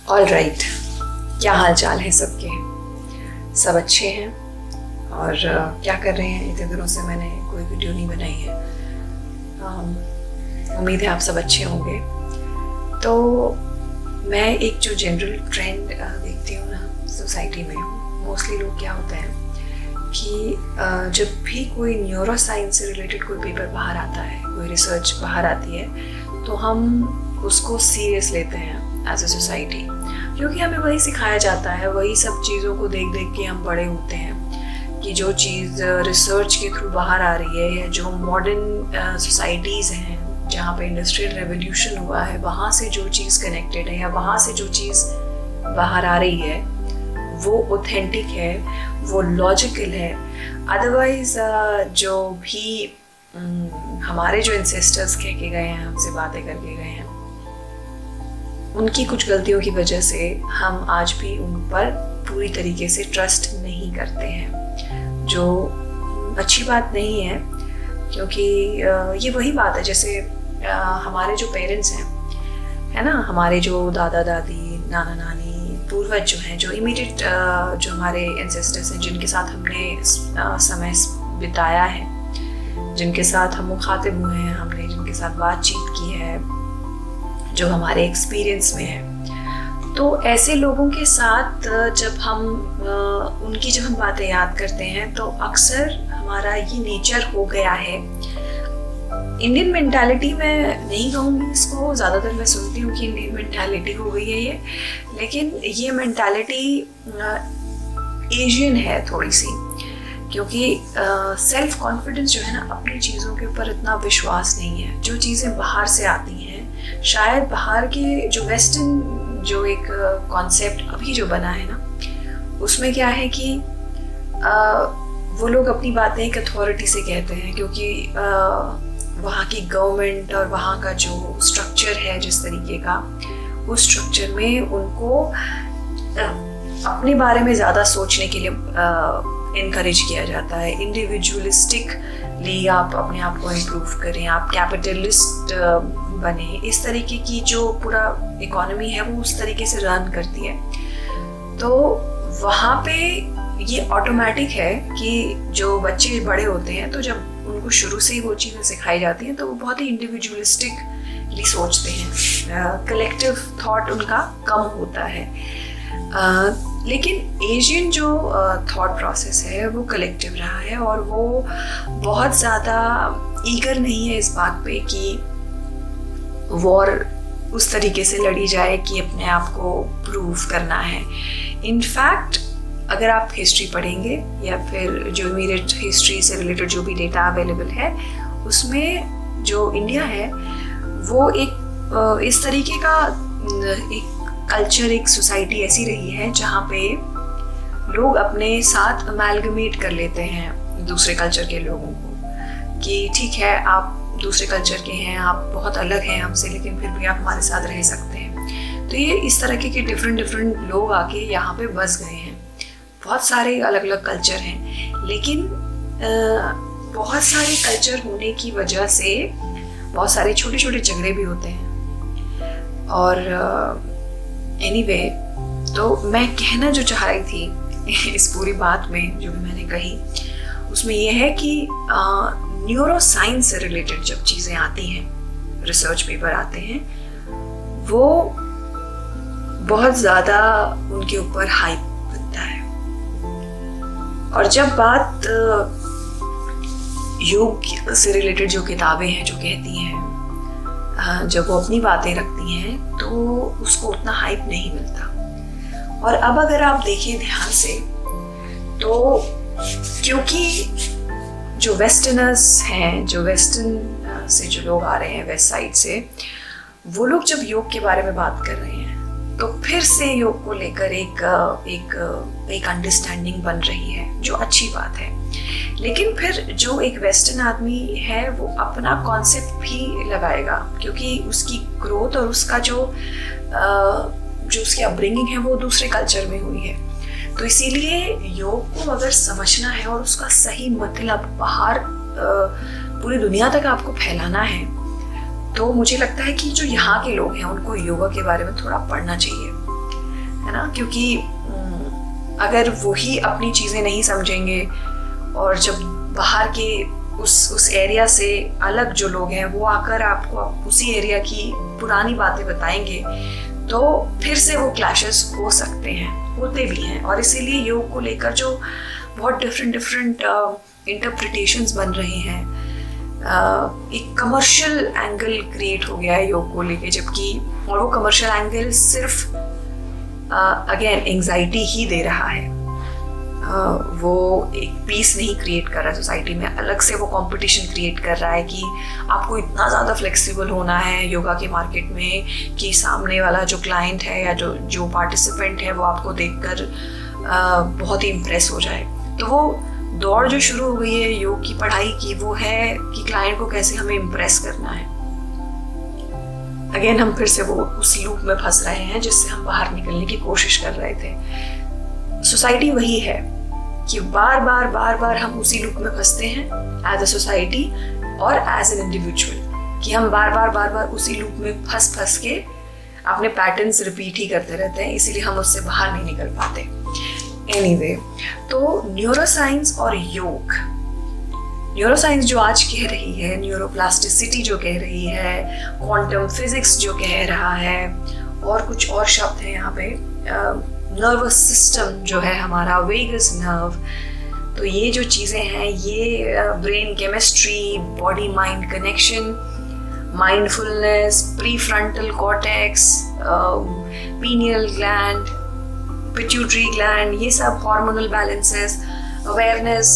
All right, क्या हाल चाल है सबके? सब अच्छे हैं? और क्या कर रहे हैं? इतने दिनों से मैंने कोई वीडियो नहीं बनाई है। उम्मीद है आप सब अच्छे होंगे। तो मैं एक जो जनरल ट्रेंड देखती हूँ ना सोसाइटी में, मोस्टली लोग क्या होता है कि जब भी कोई न्यूरो साइंस से रिलेटेड कोई पेपर बाहर आता है, कोई रिसर्च बाहर आती है, तो हम उसको सीरियस लेते हैं एज ए सोसाइटी, क्योंकि हमें वही सिखाया जाता है, वही सब चीज़ों को देख देख के हम बड़े होते हैं कि जो चीज़ रिसर्च के थ्रू बाहर आ रही है, या जो मॉडर्न सोसाइटीज़ हैं जहाँ पे इंडस्ट्रियल रेवोल्यूशन हुआ है, वहाँ से जो चीज़ कनेक्टेड है या वहाँ से जो चीज़ बाहर आ रही है वो ऑथेंटिक है, वो लॉजिकल है। अदरवाइज जो भी हमारे जो एंसेस्टर्स कह के गए हैं, हमसे बातें करके गए हैं, उनकी कुछ गलतियों की वजह से हम आज भी उन पर पूरी तरीके से ट्रस्ट नहीं करते हैं, जो अच्छी बात नहीं है। क्योंकि ये वही बात है, जैसे हमारे जो पेरेंट्स हैं, है ना, हमारे जो दादा दादी, नाना नानी, पूर्वज जो हैं, जो इमीडिएट जो हमारे एंसेस्टर्स हैं, जिनके साथ हमने समय बिताया है, जिनके साथ हम मुखातिब हुए हैं, हमने जिनके साथ बातचीत की है, जो हमारे एक्सपीरियंस में है, तो ऐसे लोगों के साथ जब हम जब हम बातें याद करते हैं, तो अक्सर हमारा ये नेचर हो गया है। इंडियन मेंटालिटी में नहीं कहूँगी इसको, ज़्यादातर मैं सुनती हूँ कि इंडियन मेंटालिटी हो गई है ये, लेकिन ये मेंटालिटी एशियन है थोड़ी सी, क्योंकि सेल्फ कॉन्फिडेंस जो है ना, अपनी चीज़ों के ऊपर इतना विश्वास नहीं है। जो चीज़ें बाहर से आती हैं, शायद बाहर के जो वेस्टर्न जो एक कॉन्सेप्ट अभी जो बना है ना, उसमें क्या है कि वो लोग अपनी बातें एक अथॉरिटी से कहते हैं, क्योंकि वहाँ की गवर्नमेंट और वहाँ का जो स्ट्रक्चर है जिस तरीके का, उस स्ट्रक्चर में उनको अपने बारे में ज़्यादा सोचने के लिए इनकरेज किया जाता है। इंडिविजुअलिस्टिकली आप अपने आप को इम्प्रूव करें, आप कैपिटलिस्ट बने, इस तरीके की जो पूरा इकोनॉमी है वो उस तरीके से रन करती है। तो वहाँ पे ये ऑटोमेटिक है कि जो बच्चे बड़े होते हैं, तो जब उनको शुरू से ही वो चीज़ें सिखाई जाती हैं, तो वो बहुत ही इंडिविजुअलिस्टिकली सोचते हैं, कलेक्टिव थॉट उनका कम होता है। लेकिन एशियन जो थॉट प्रोसेस है वो कलेक्टिव रहा है, और वो बहुत ज़्यादा ईगर नहीं है इस बात पे कि वॉर उस तरीके से लड़ी जाए कि अपने आप को प्रूव करना है। इनफैक्ट अगर आप हिस्ट्री पढ़ेंगे या फिर जो इमीडिएट हिस्ट्री से रिलेटेड जो भी डेटा अवेलेबल है, उसमें जो इंडिया है वो एक इस तरीके का एक कल्चर, एक सोसाइटी ऐसी रही है जहाँ पे लोग अपने साथ अमेलगमेट कर लेते हैं दूसरे कल्चर के लोगों को, कि ठीक है आप दूसरे कल्चर के हैं, आप बहुत अलग हैं हमसे, लेकिन फिर भी आप हमारे साथ रह सकते हैं। तो ये इस तरह के डिफरेंट लोग आके यहाँ पे बस गए हैं। बहुत सारे अलग अलग कल्चर हैं, लेकिन बहुत सारे कल्चर होने की वजह से बहुत सारे छोटे छोटे झगड़े भी होते हैं। और एनीवे, तो मैं कहना जो चाह रही थी इस पूरी बात में, जो भी मैंने कही, उसमें यह है कि न्यूरो साइंस से रिलेटेड जब चीज़ें आती हैं, रिसर्च पेपर आते हैं, वो बहुत ज़्यादा उनके ऊपर हाइप बनता है। और जब बात योग से रिलेटेड जो किताबें हैं, जो कहती हैं, जब वो अपनी बातें रखती हैं, तो उसको उतना हाइप नहीं मिलता। और अब अगर आप देखें ध्यान से, तो क्योंकि जो वेस्टर्नर्स हैं, जो वेस्टर्न से जो लोग आ रहे हैं, वेस्ट साइड से, वो लोग जब योग के बारे में बात कर रहे हैं, तो फिर से योग को लेकर एक अंडरस्टैंडिंग बन रही है, जो अच्छी बात है। लेकिन फिर जो एक वेस्टर्न आदमी है, वो अपना कॉन्सेप्ट भी लगाएगा, क्योंकि उसकी ग्रोथ और उसका जो उसकी अपब्रिंगिंग है वो दूसरे कल्चर में हुई है। तो इसीलिए योग को अगर समझना है और उसका सही मतलब बाहर पूरी दुनिया तक आपको फैलाना है, तो मुझे लगता है कि जो यहाँ के लोग हैं उनको योगा के बारे में थोड़ा पढ़ना चाहिए। है ना, क्योंकि अगर वही अपनी चीज़ें नहीं समझेंगे और जब बाहर के उस एरिया से अलग जो लोग हैं वो आकर आपको उसी एरिया की पुरानी बातें बताएंगे, तो फिर से वो क्लैशेस हो सकते हैं, होते भी हैं। और इसीलिए योग को लेकर जो बहुत डिफरेंट इंटरप्रिटेशंस बन रहे हैं, एक कमर्शियल एंगल क्रिएट हो गया है योग को लेके, जबकि और वो कमर्शियल एंगल सिर्फ अगेन एंजाइटी ही दे रहा है, वो एक पीस नहीं क्रिएट कर रहा है सोसाइटी में। अलग से वो कंपटीशन क्रिएट कर रहा है कि आपको इतना ज़्यादा फ्लेक्सिबल होना है योगा के मार्केट में कि सामने वाला जो क्लाइंट है या जो पार्टिसिपेंट है वो आपको देखकर बहुत ही इम्प्रेस हो जाए। तो वो दौड़ जो शुरू हो गई है योग की पढ़ाई की, वो है कि क्लाइंट को कैसे हमें इम्प्रेस करना है। अगेन हम फिर से वो उस लूप में फंस रहे हैं जिससे हम बाहर निकलने की कोशिश कर रहे थे। सोसाइटी वही है कि बार बार हम उसी लूप में फंसते हैं एज अ सोसाइटी और एज एन इंडिविजुअल, कि हम बार उसी लूप में फंस के अपने पैटर्न्स रिपीट ही करते रहते हैं, इसीलिए हम उससे बाहर नहीं निकल पाते। एनीवे, तो न्यूरोसाइंस और योग, न्यूरोसाइंस जो आज कह रही है, न्यूरोप्लास्टिसिटी जो कह रही है, क्वांटम फिजिक्स जो कह रहा है, और कुछ और शब्द हैं यहाँ पे, नर्वस सिस्टम जो है हमारा, वेगस नर्व, तो ये जो चीज़ें हैं, ये brain chemistry, body mind connection, mindfulness, prefrontal cortex, pineal gland, pituitary gland, ये सब हार्मोनल बैलेंसेस, अवेयरनेस,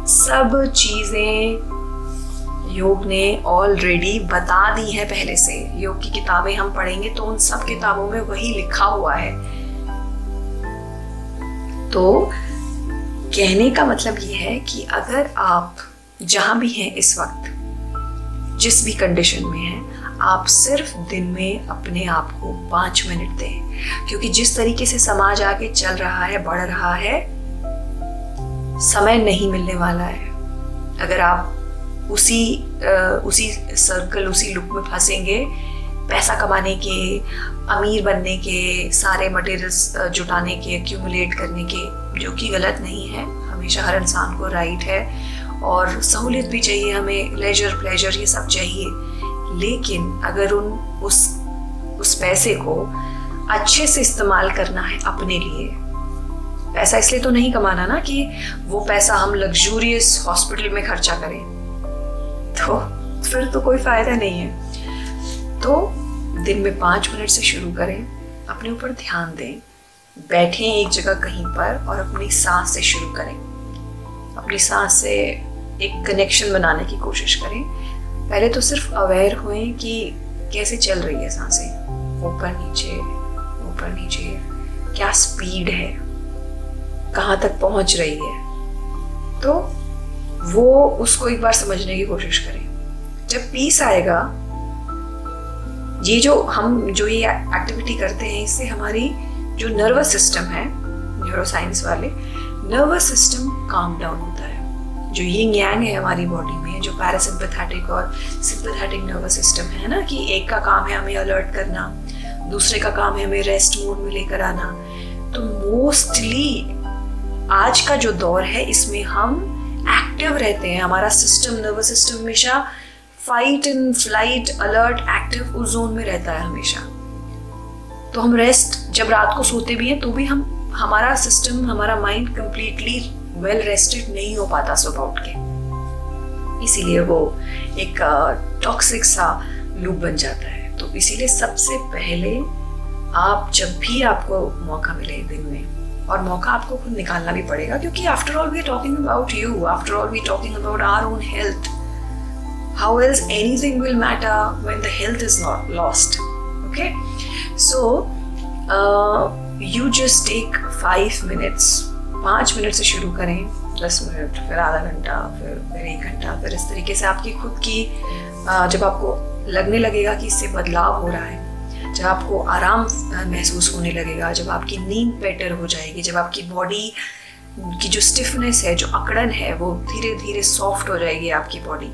सब चीज़ें योग ने ऑलरेडी बता दी है पहले से। योग की किताबें हम पढ़ेंगे तो उन सब किताबों में वही लिखा हुआ है। तो कहने का मतलब ये है कि अगर आप जहां भी हैं इस वक्त, जिस भी कंडीशन में हैं, आप सिर्फ दिन में अपने आप को 5 मिनट दें, क्योंकि जिस तरीके से समाज आगे चल रहा है, बढ़ रहा है, समय नहीं मिलने वाला है। अगर आप उसी सर्कल, उसी लूप में फंसेंगे, पैसा कमाने के, अमीर बनने के, सारे मटेरियल्स जुटाने के, एक्यूमुलेट करने के, जो कि गलत नहीं है, हमेशा हर इंसान को राइट है और सहूलियत भी चाहिए, हमें लेजर, प्लेजर, ये सब चाहिए। लेकिन अगर उस पैसे को अच्छे से इस्तेमाल करना है अपने लिए, पैसा इसलिए तो नहीं कमाना ना कि वो पैसा हम लग्जूरियस हॉस्पिटल में खर्चा करें, तो फिर तो कोई फायदा नहीं है। तो दिन में 5 मिनट से शुरू करें, अपने ऊपर ध्यान दें, बैठें एक जगह कहीं पर और अपनी सांस से शुरू करें। अपनी सांस से एक कनेक्शन बनाने की कोशिश करें। पहले तो सिर्फ अवेयर हुए कि कैसे चल रही है सांसें, ऊपर नीचे, क्या स्पीड है, कहाँ तक पहुँच रही है। तो वो उसको एक बार समझने की कोशिश करें। जब पीस आएगा, ये जो ये एक्टिविटी करते हैं, इससे हमारी जो नर्वस सिस्टम है, न्यूरोसाइंस वाले, नर्वस सिस्टम काम डाउन होता है। जो यिंग यांग है हमारी बॉडी में, जो पैरासिम्पैथेटिक और सिंपैथेटिक नर्वस सिस्टम है ना, कि एक का काम है हमें अलर्ट करना, दूसरे का काम है हमें रेस्ट मोड में लेकर आना। तो मोस्टली आज का जो दौर है, इसमें हम एक्टिव रहते हैं। हमारा सिस्टम, नर्वस सिस्टम हमेशा fight and flight, alert, active, उस जोन में रहता है हमेशा। तो हम रेस्ट, जब रात को सोते भी हैं तो भी हमारा सिस्टम, हमारा माइंड कंप्लीटली वेल रेस्टेड नहीं हो पाता सुबह उठ के, इसीलिए वो एक टॉक्सिक सा लूप बन जाता है। तो इसीलिए सबसे पहले आप, जब भी आपको मौका मिले दिन में, और मौका आपको खुद निकालना भी पड़ेगा, क्योंकि after all we are talking about you, after all we are talking about our own health. How else anything will matter when the health is not lost. Okay, so you just take 5 minutes, 5 minute से शुरू करें, 10 minute, फिर आधा घंटा, फिर 1 घंटा, फिर इस तरीके से आपकी खुद की, जब आपको लगने लगेगा कि इससे बदलाव हो रहा है, जब आपको आराम महसूस होने लगेगा, जब आपकी नींद बेटर हो जाएगी, जब आपकी बॉडी की जो स्टिफनेस है, जो अकड़न है, वो धीरे धीरे सॉफ्ट हो जाएगी आपकी बॉडी,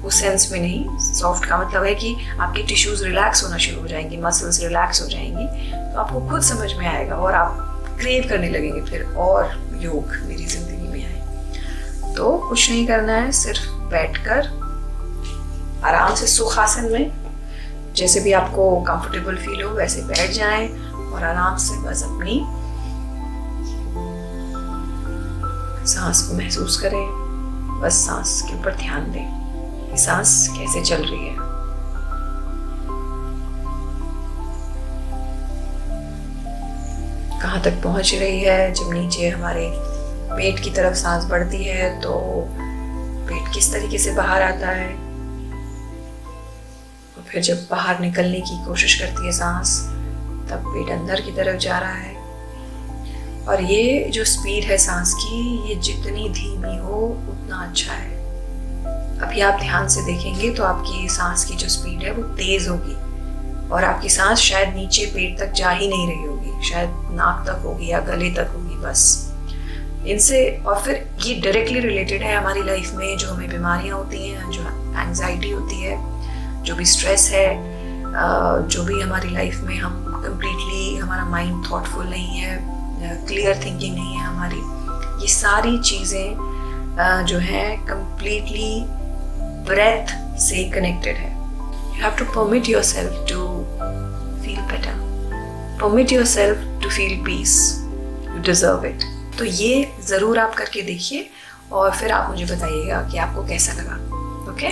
उस सेंस में नहीं, सॉफ्ट का मतलब है कि आपके टिश्यूज रिलैक्स होना शुरू हो जाएंगी, मसल्स रिलैक्स हो जाएंगी, तो आपको खुद समझ में आएगा और आप क्रेव करने लगेंगे फिर और योग मेरी जिंदगी में आए। तो कुछ नहीं करना है, सिर्फ बैठकर आराम से सुखासन में, जैसे भी आपको कंफर्टेबल फील हो वैसे बैठ जाएं और आराम से बस अपनी सांस को महसूस करें। बस सांस के ऊपर ध्यान दें कि सांस कैसे चल रही है। कहाँ तक पहुंच रही है। जब नीचे हमारे पेट की तरफ सांस बढ़ती है तो पेट किस तरीके से बाहर आता है, और फिर जब बाहर निकलने की कोशिश करती है सांस, तब पेट अंदर की तरफ जा रहा है। और ये जो स्पीड है सांस की, ये जितनी धीमी हो उतना अच्छा है। अभी आप ध्यान से देखेंगे तो आपकी सांस की जो स्पीड है वो तेज होगी और आपकी सांस शायद नीचे पेट तक जा ही नहीं रही होगी, शायद नाक तक होगी या गले तक होगी बस। इनसे और फिर ये डायरेक्टली रिलेटेड है हमारी लाइफ में, जो हमें बीमारियां होती हैं, जो एंजाइटी होती है, जो भी स्ट्रेस है, जो भी हमारी लाइफ में हम कंप्लीटली, हमारा माइंड थॉटफुल नहीं है, क्लियर थिंकिंग नहीं है हमारी, ये सारी चीज़ें जो है कंप्लीटली ब्रेथ से कनेक्टेड है। You have to permit yourself to feel better. Permit yourself to feel peace. You deserve it. तो ये ज़रूर आप करके देखिए और फिर आप मुझे बताइएगा कि आपको कैसा लगा। ओके?